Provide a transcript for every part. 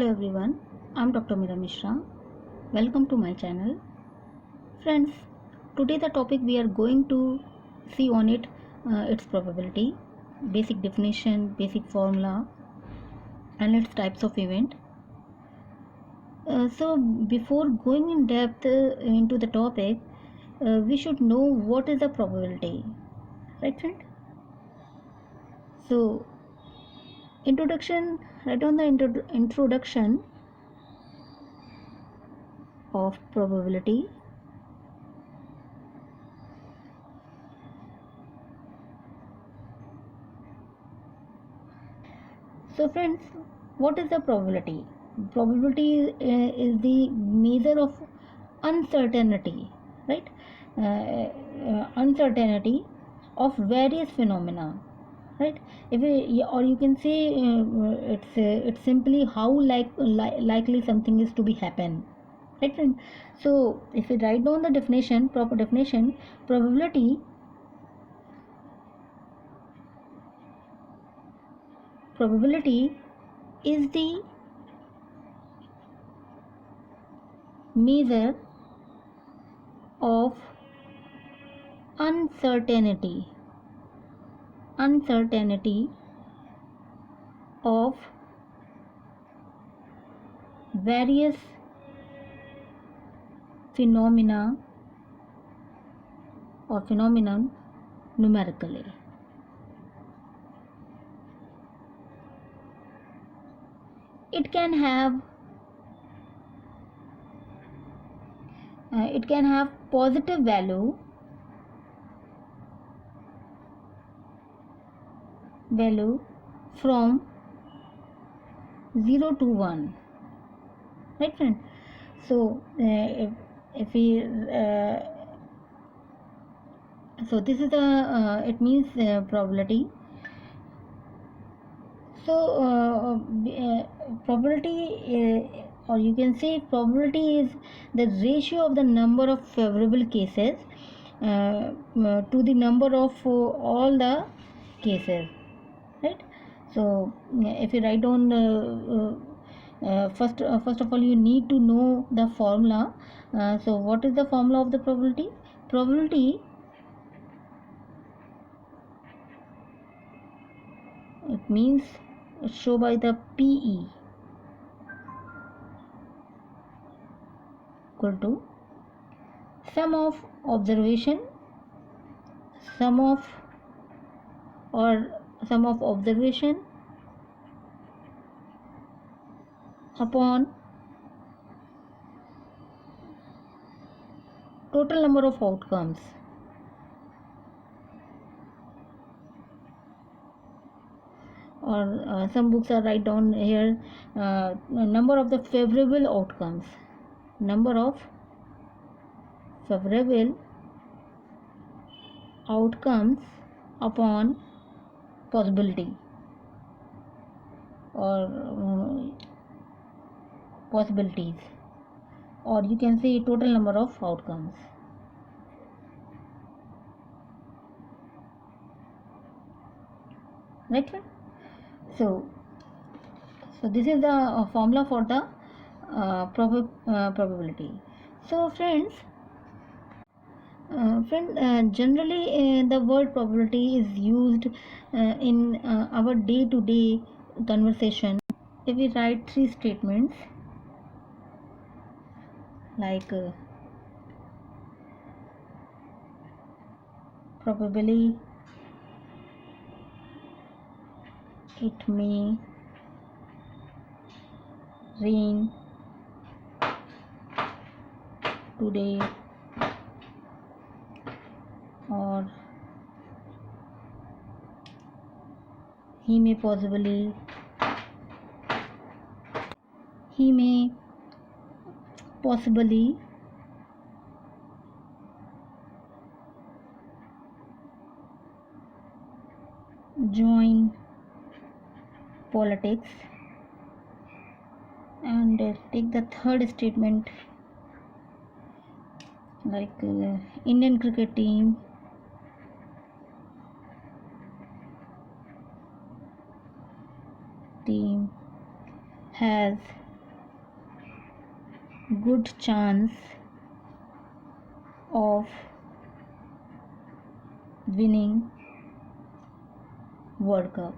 Hello everyone, I'm Dr. Mira Mishra. Welcome to my channel. Friends, today the topic we are going to see on its probability, basic definition, basic formula, and its types of event. So before going in depth into the topic, we should know what is the probability, right friend? So introduction, right on the introduction of probability. So friends, what is the probability? Probability is the measure of uncertainty, right? Uncertainty of various phenomena, right? If we, or you can say it's simply how likely something is to be happen, right friend? So if we write down the definition, proper definition, probability is the measure of uncertainty of various phenomena or phenomenon numerically. It can have positive value from 0 to 1, right friend? So if we so this is the it means probability. So probability or you can say probability is the ratio of the number of favorable cases to the number of all the cases, right? So if you write down first of all you need to know the formula. So what is the formula of the probability? It means show by the PE equal to sum of observation sum of observation upon total number of outcomes, or some books are write down here number of the favorable outcomes upon possibility or possibilities, or you can say total number of outcomes, right? So this is the formula for the probability. So friends, generally the word probability is used in our day-to-day conversation. If we write three statements like probably it may rain today, or he may possibly join politics, and take the third statement like Indian cricket team has good chance of winning World Cup.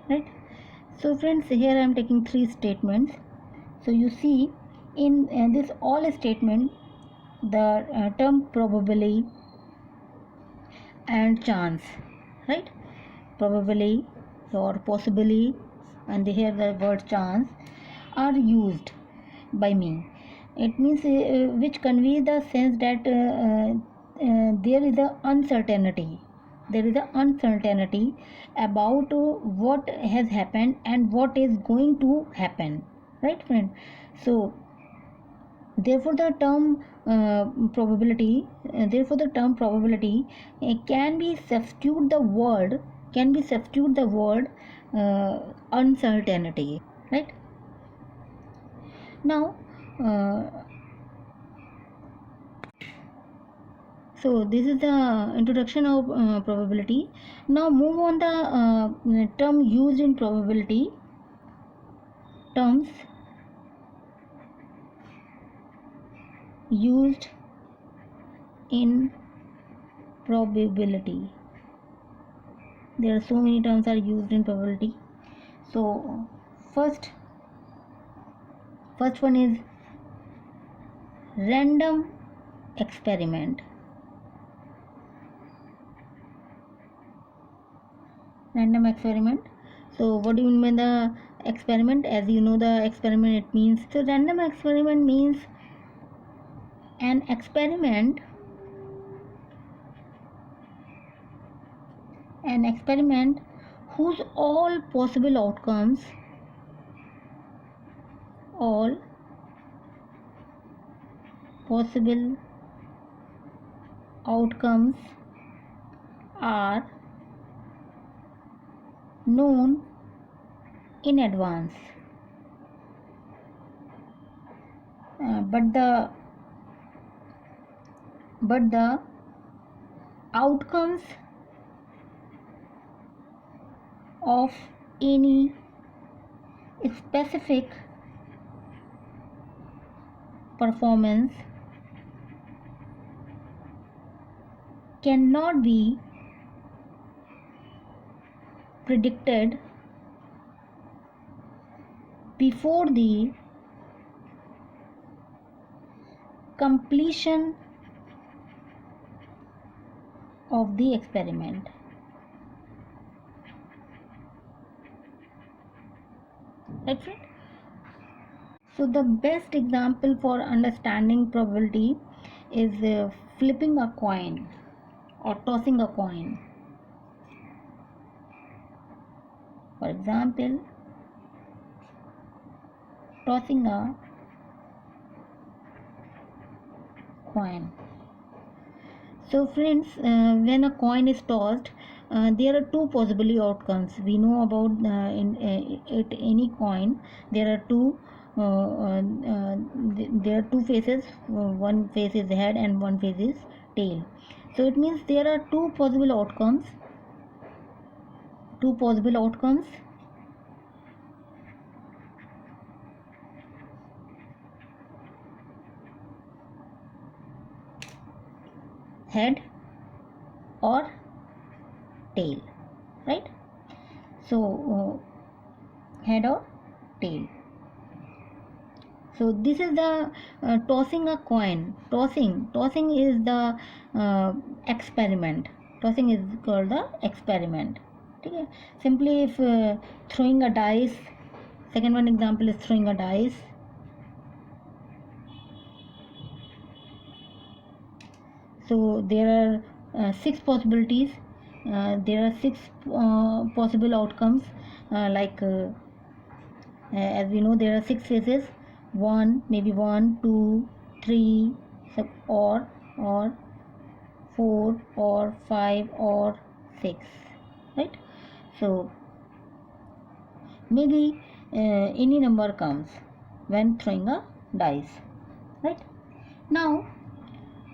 Right? So friends, here I am taking three statements. So you see in this all statement, the term probably and chance, right? Probably or possibly, and here the word chance are used by me. It means which conveys the sense that there is a uncertainty. There is a uncertainty about what has happened and what is going to happen, right, friend? So therefore the term probability can be substitute the word uncertainty, right? Now so this is the introduction of probability. Now move on the term used in probability terms used in probability. There are so many terms are used in probability. So first one is random experiment. Random experiment. So what do you mean by the experiment? As you know, the experiment, it means, so random experiment means an experiment whose all possible outcomes are known in advance, but the outcomes of any specific performance cannot be predicted before the completion of the experiment. Right, friend? So the best example for understanding probability is flipping a coin or tossing a coin. For example, tossing a coin. So friends, when a coin is tossed, there are two possible outcomes. We know about at any coin there are two faces. One face is head and one face is tail. So it means there are two possible outcomes. Head or tail, right? So head or tail. So this is the tossing a coin. Tossing is the experiment. Tossing is called the experiment. Okay? Simply if throwing a dice. Second one example is throwing a dice. So there are 6 possibilities. There are 6 possible outcomes. As we know, there are 6 faces. 1, maybe 1, 2, 3, or 4, or 5, or 6. Right? So maybe any number comes when throwing a dice. Right? Now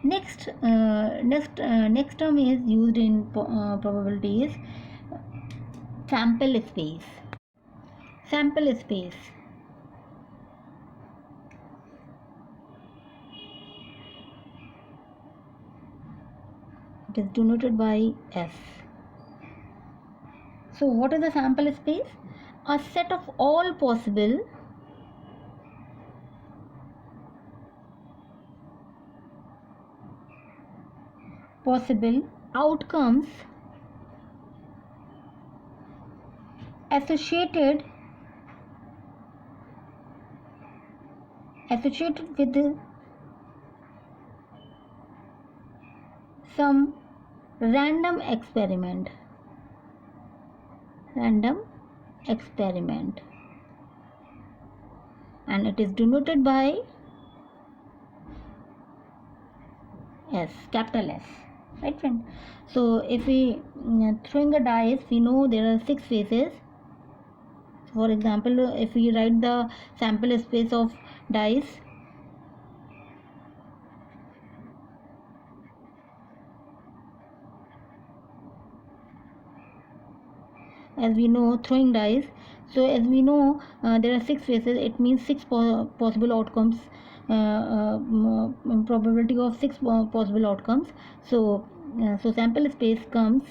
next term is used in probability is sample space. It is denoted by S. So what is the sample space? A set of all possible outcomes associated with some random experiment, and it is denoted by S, capital S, right friend? So if we throwing a dice, we know there are 6 faces. For example, if we write the sample space of dice, as we know, throwing dice, so as we know there are 6 faces, it means 6 possible outcomes, probability of 6 possible outcomes. So sample space comes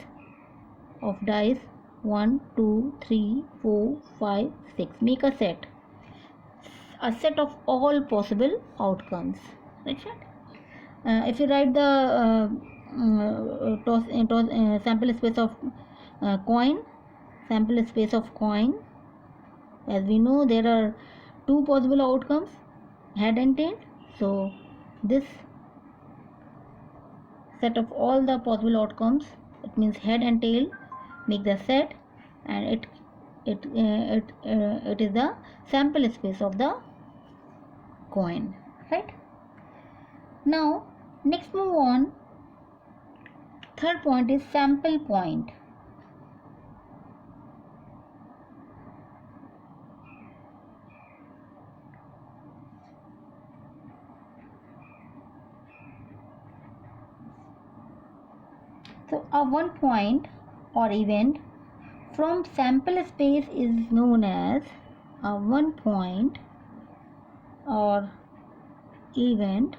of dice 1 2 3 4 5 6, make a set of all possible outcomes, right? If you write the sample space of coin, as we know there are 2 possible outcomes, head and tail. So this set of all the possible outcomes, it means head and tail, make the set, and it is the sample space of the coin, right? Now next move on, third point is sample point. So a one point or event from sample space is known as a one point or event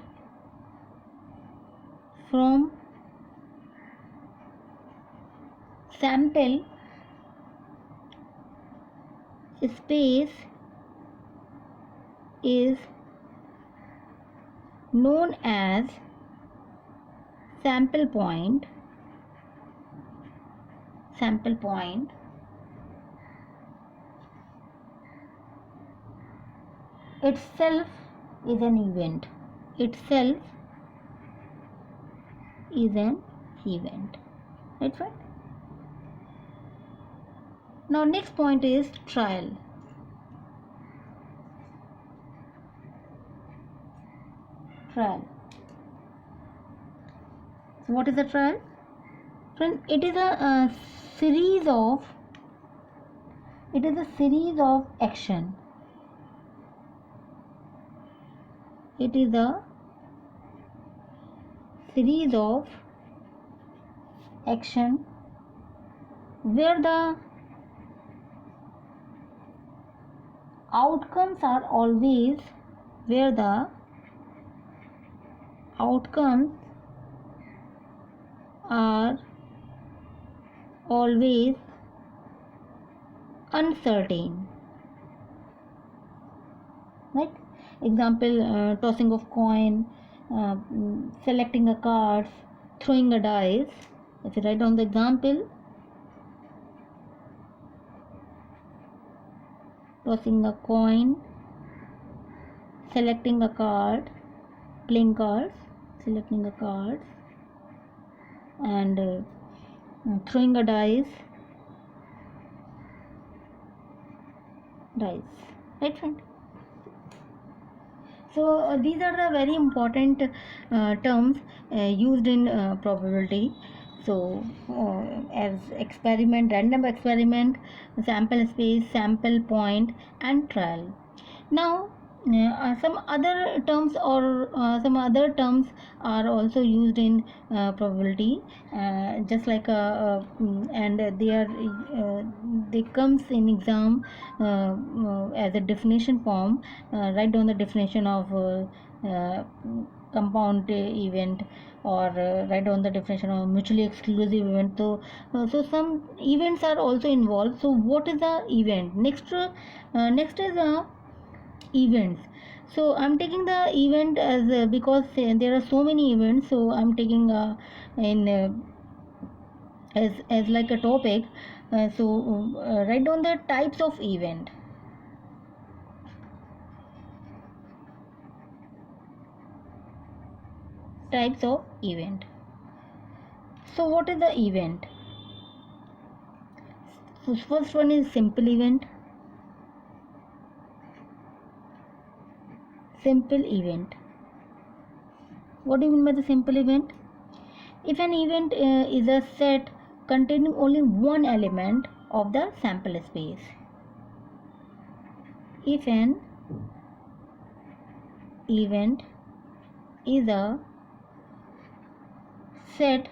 from sample space is known as sample point. Itself is an event. Right, right? Now next point is trial. So what is a trial? Friend, it is a series of action. It is a series of action where the outcomes are always uncertain, right? Example, tossing of coin, selecting a card, throwing a dice. If you write down the example, tossing a coin, selecting a card, playing cards, selecting a card, and throwing a dice, right friend? So these are the very important terms used in probability. So as experiment, random experiment, sample space, sample point, and trial. Now Some other terms or some other terms are also used in probability, just like and they comes in exam as a definition form. Write down the definition of compound event, or write down the definition of mutually exclusive event. So some events are also involved. So what is the event? Next is events. So I'm taking the event as because there are so many events, so I'm taking in as like a topic. Write down the types of event. Types of event. So what is the event? So first one is simple event. Simple event. What do you mean by the simple event? If an event is a set containing only one element of the sample space. If an event is a set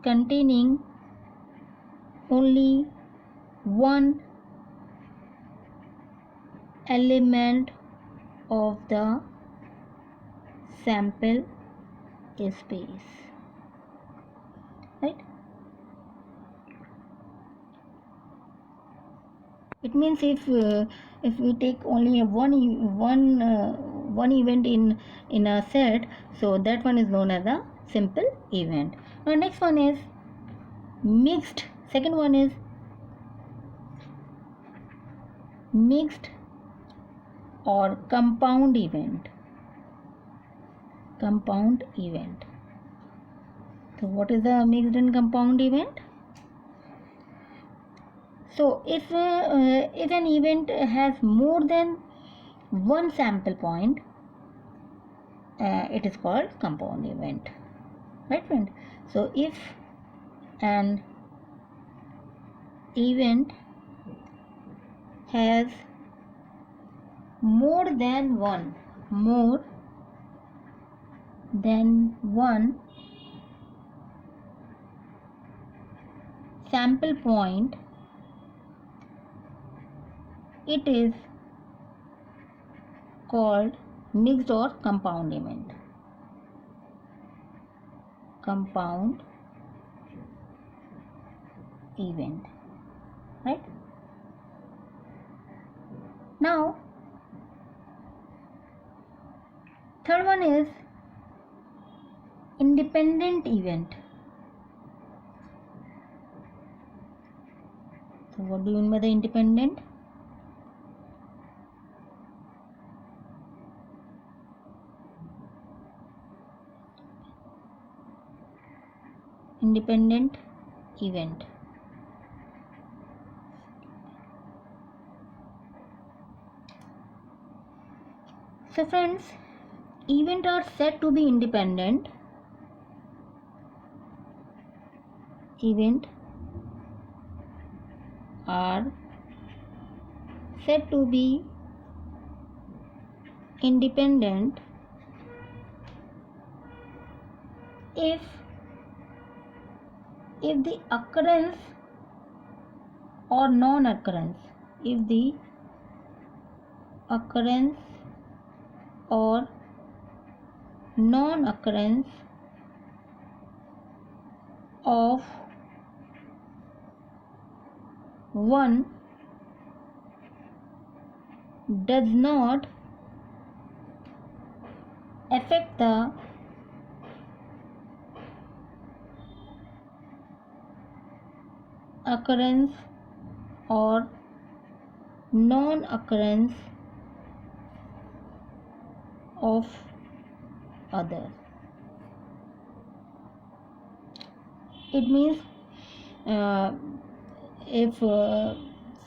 containing only one element of the sample space, right? It means if we take only one event in a set, so that one is known as a simple event. Now next one is mixed. Second one is mixed or compound event. Compound event. So what is the mixed and compound event? So if an event has more than one sample point, it is called compound event, right friend? So if an event has more than one sample point, it is called mixed or compound event. Compound event, right? Now third one is independent event. So what do you mean by the independent? Independent event. So friends, events are said to be independent. Events are said to be independent if the occurrence or non-occurrence, if the occurrence or non-occurrence of one does not affect the occurrence or non-occurrence of others. It means if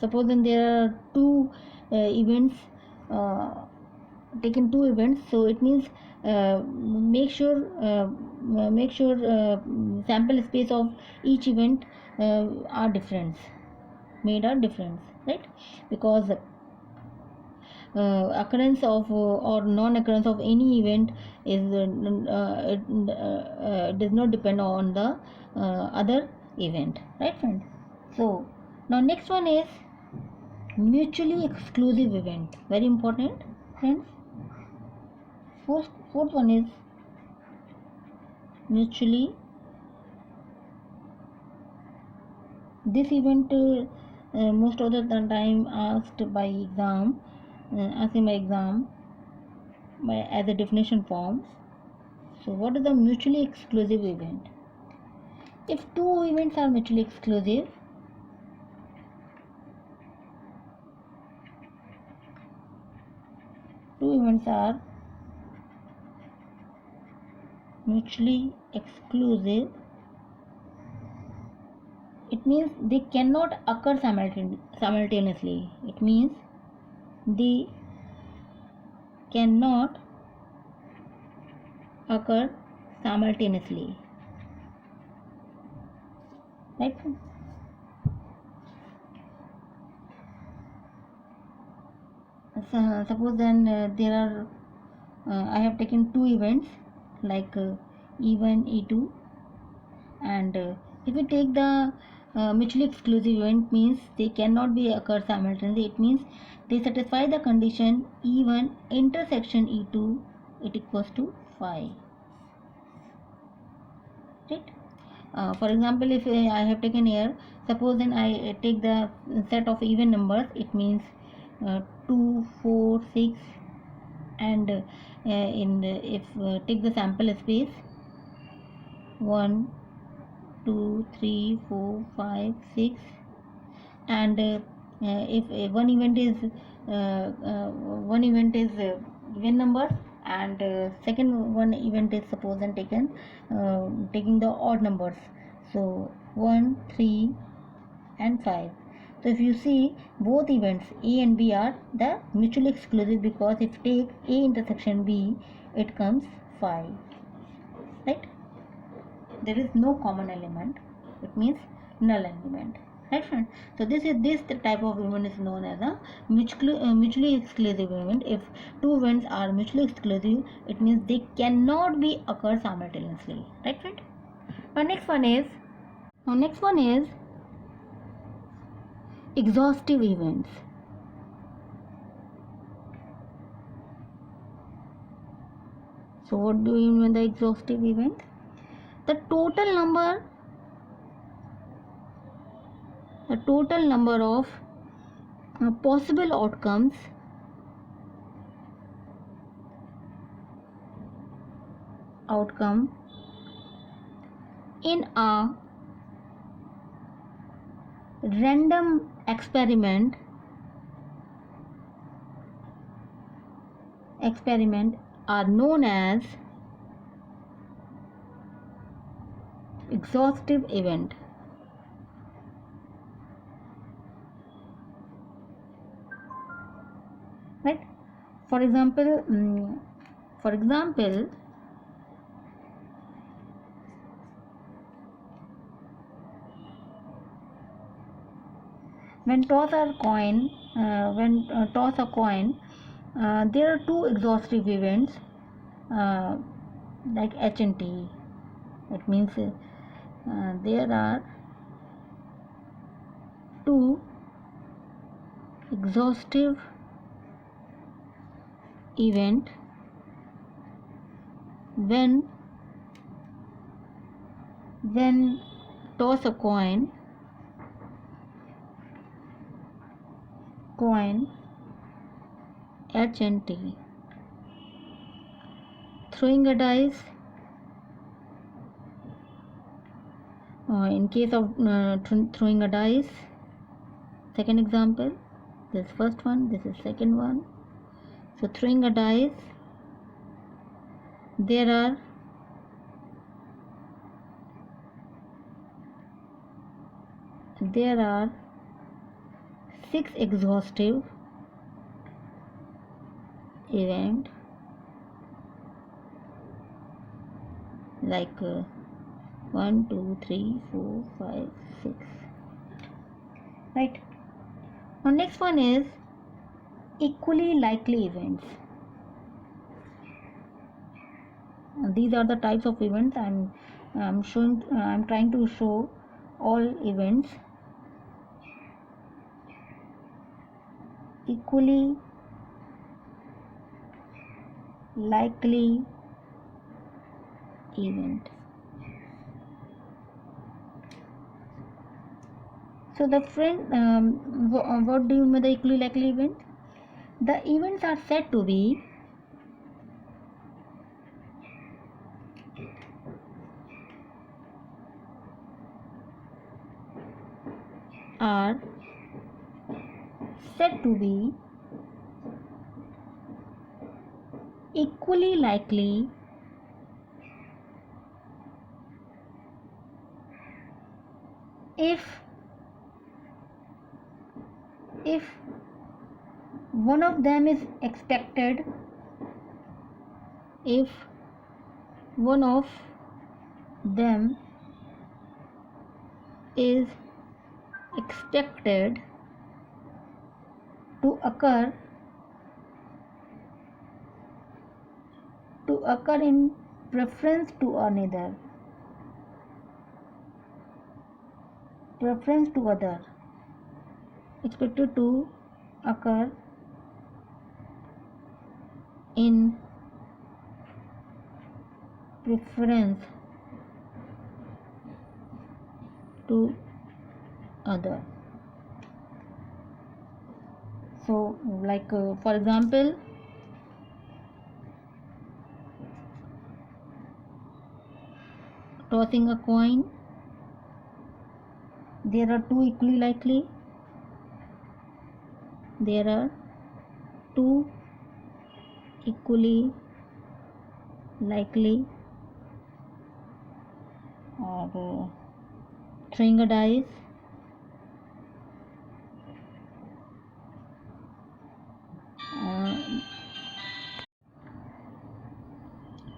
suppose then there are two events, taken two events, so it means make sure sample space of each event are different, made a difference, right? Because occurrence of or non-occurrence of any event is does not depend on the other event, right friend? So now next one is mutually exclusive event, very important friends. Fourth one is mutually, this event most of the time asked by exam, asked in my exam as a definition forms. So what is the mutually exclusive event? If two events are mutually exclusive, two events are mutually exclusive, it means they cannot occur simultaneously. It means they cannot occur simultaneously, right? So, suppose then there are I have taken two events like E1 E2, and if we take the mutually exclusive event, means they cannot be occur simultaneously. It means they satisfy the condition E1 intersection E2 it equals to 5, right? For example, if I have taken here, suppose then I take the set of even numbers, it means 2 4 6, and if take the sample space 1 2 3 4 5 6, and if one event is even number, and second one event is suppose and taking the odd numbers, so 1 3 and 5. So if you see, both events A and B are the mutually exclusive, because if take A intersection B, it comes 5, right? There is no common element, it means null element, right friend? So this type of event is known as a mutually exclusive event. If two events are mutually exclusive, it means they cannot be occur simultaneously, right friend? Next one is exhaustive events. So what do you mean by the exhaustive event? The total number of possible outcome in a random experiment are known as exhaustive event, right? For example, when toss a coin, there are two exhaustive events like H and T. It means there are two exhaustive event when toss a coin H and T, throwing a dice. In case of throwing a dice, second example, this first one, this is second one. So throwing a dice, there are six exhaustive event, like 1 2 3 4 5 6, right? Now next one is equally likely events. These are the types of events I'm showing. I'm trying to show all events equally likely event. So the friend, what do you mean by the equally likely event? The events are said to be are said to be equally likely if one of them is expected, if one of them is expected to occur in preference to another, preference to other, expected to occur in preference to other. So like for example, tossing a coin, there are two equally likely, there are two equally likely, or throwing a dice,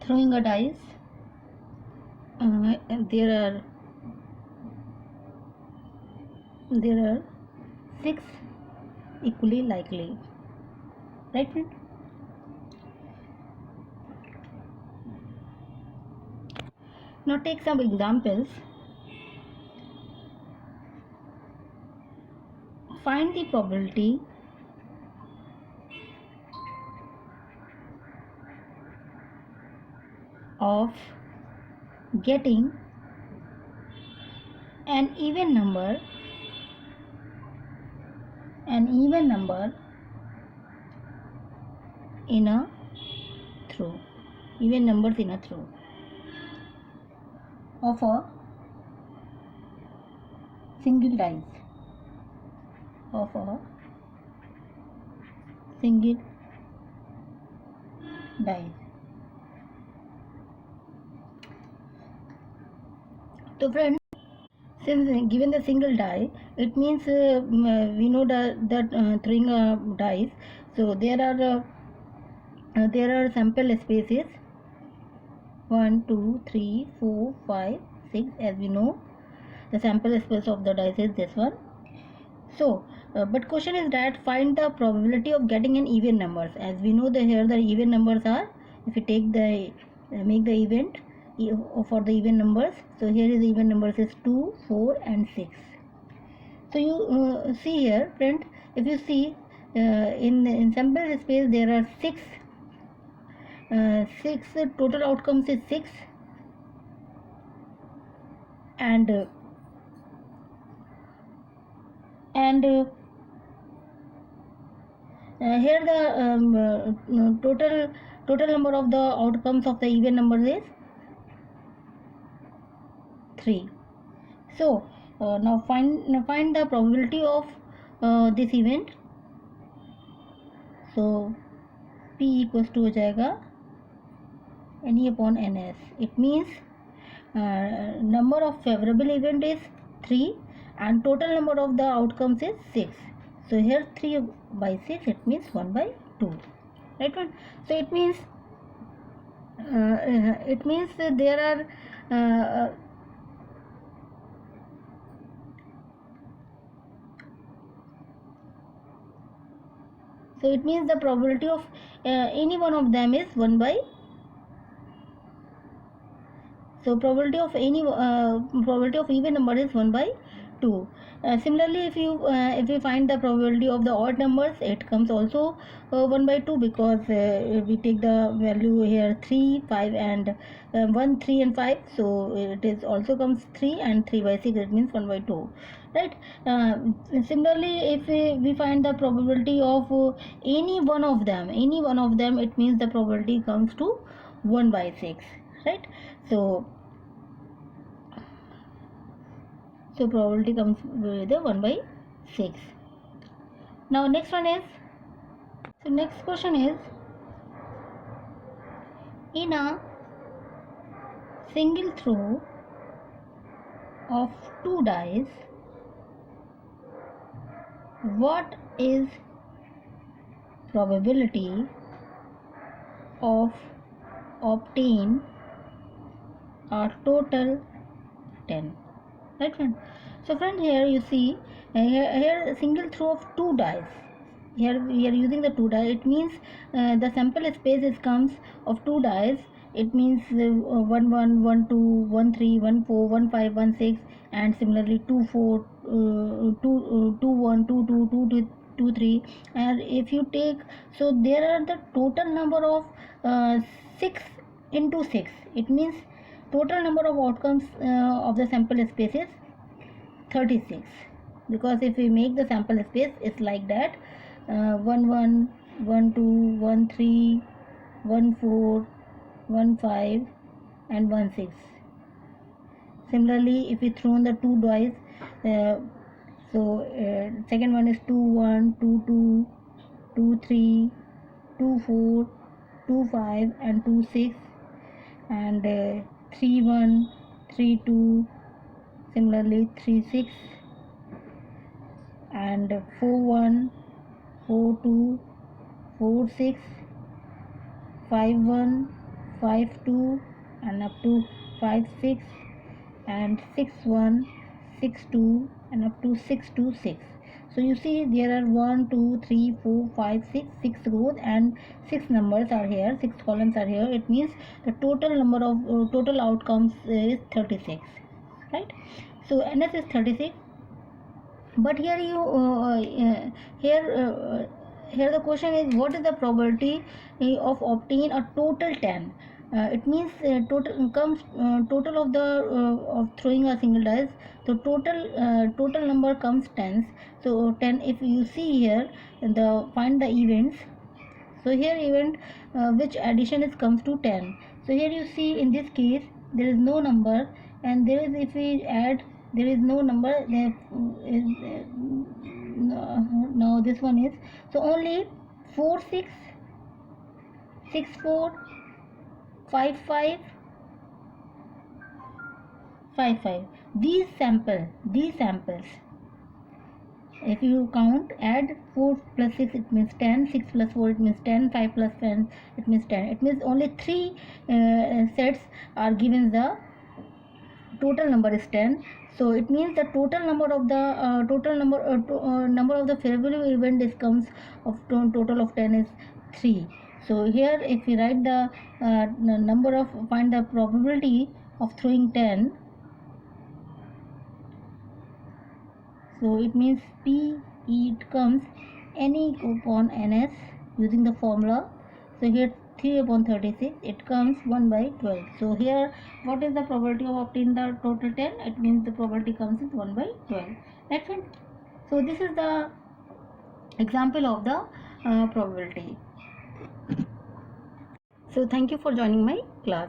throwing a dice, there are six equally likely, right friend? Now take some examples. Find the probability of getting an even number in a throw, even numbers in a throw of a single dice, of a single dice. So friends, since given the single die, it means we know that throwing a dice, so there are sample spaces 1 2 3 4 5 6, as we know the sample space of the dice is this one. So but question is that find the probability of getting an even numbers. As we know, here the even numbers are, if you take the make the event for the even numbers, so here is the even numbers is 2 4 and 6. So you see here friend, if you see in sample space there are six total outcomes is 6, and here the total number of the outcomes of the even numbers is 3. So now find the probability of this event. So P equals to हो जाएगा NE upon NS. It means number of favorable event is 3 and total number of the outcomes is 6. So here 3 by 6, it means 1 by 2, right one? So it means that there are So it means the probability of any one of them is 1 by. So probability of any probability of even number is 1 by 2. Similarly, if you find the probability of the odd numbers, it comes also 1 by 2, because we take the value here 3, 5 and 1, 3 and 5. So it is also comes 3 and 3 by 6. It means 1 by 2, right? Similarly, if we find the probability of any one of them, it means the probability comes to 1 by 6, right? So probability comes with the 1 by 6. Now next one is, so next question is, in a single throw of 2 dice, what is probability of obtain a total 10? Right, friend? So friend, here you see, here single throw of 2 dice. Here we are using the 2 dice. It means the sample space is comes of 2 dice. It means 1 1 1 2 1 3 1 4 1 5 1 6, and similarly 2 4 2 1 2 2 2 2 3. And if you take, so there are the total number of 6 into 6. It means total number of outcomes of the sample space is 36, because if we make the sample space, it's like that, 1 1 1 2 1 3 1 4 1 5 and 1 6. Similarly, if we throw in the 2 dice, second one is 2 1 2 2 2 3 2 4 2 5 and 2 6, and 3 1 3 2, similarly 3 6, and 4 1 4 2 4 6, 5 1 5 2 and up to 5 6, and 6 1 6 2 and up to 6 2 6. So you see there are 1 2 3 4 5 6 rows and 6 numbers are here, 6 columns are here. It means the total number of total outcomes is 36, right? So NS is 36. But here here the question is, what is the probability of obtain a total 10? It means total of the of throwing a single dice. So total number comes tens. So 10. If you see here, find the events. So here event which addition is comes to 10. So here you see, in this case there is no number, and there is, if we add, there is no number. There is no, this one is, so only 4 6 6 4 5 5 5 5. These samples, if you count, add 4 plus 6, it means 10, 6 plus 4, it means 10, 5 plus 10, it means 10. It means only 3 sets are given, the total number is 10. So it means the total number of the number of the favorable event is comes of total of 10 is 3. So here, if we write the number of, find the probability of throwing 10, so it means P, it comes NE upon NS using the formula. So here 3 upon 36, it comes 1 by 12. So here, what is the probability of obtaining the total 10? It means the probability comes is 1 by 12. Next one. So this is the example of the probability. So thank you for joining my class.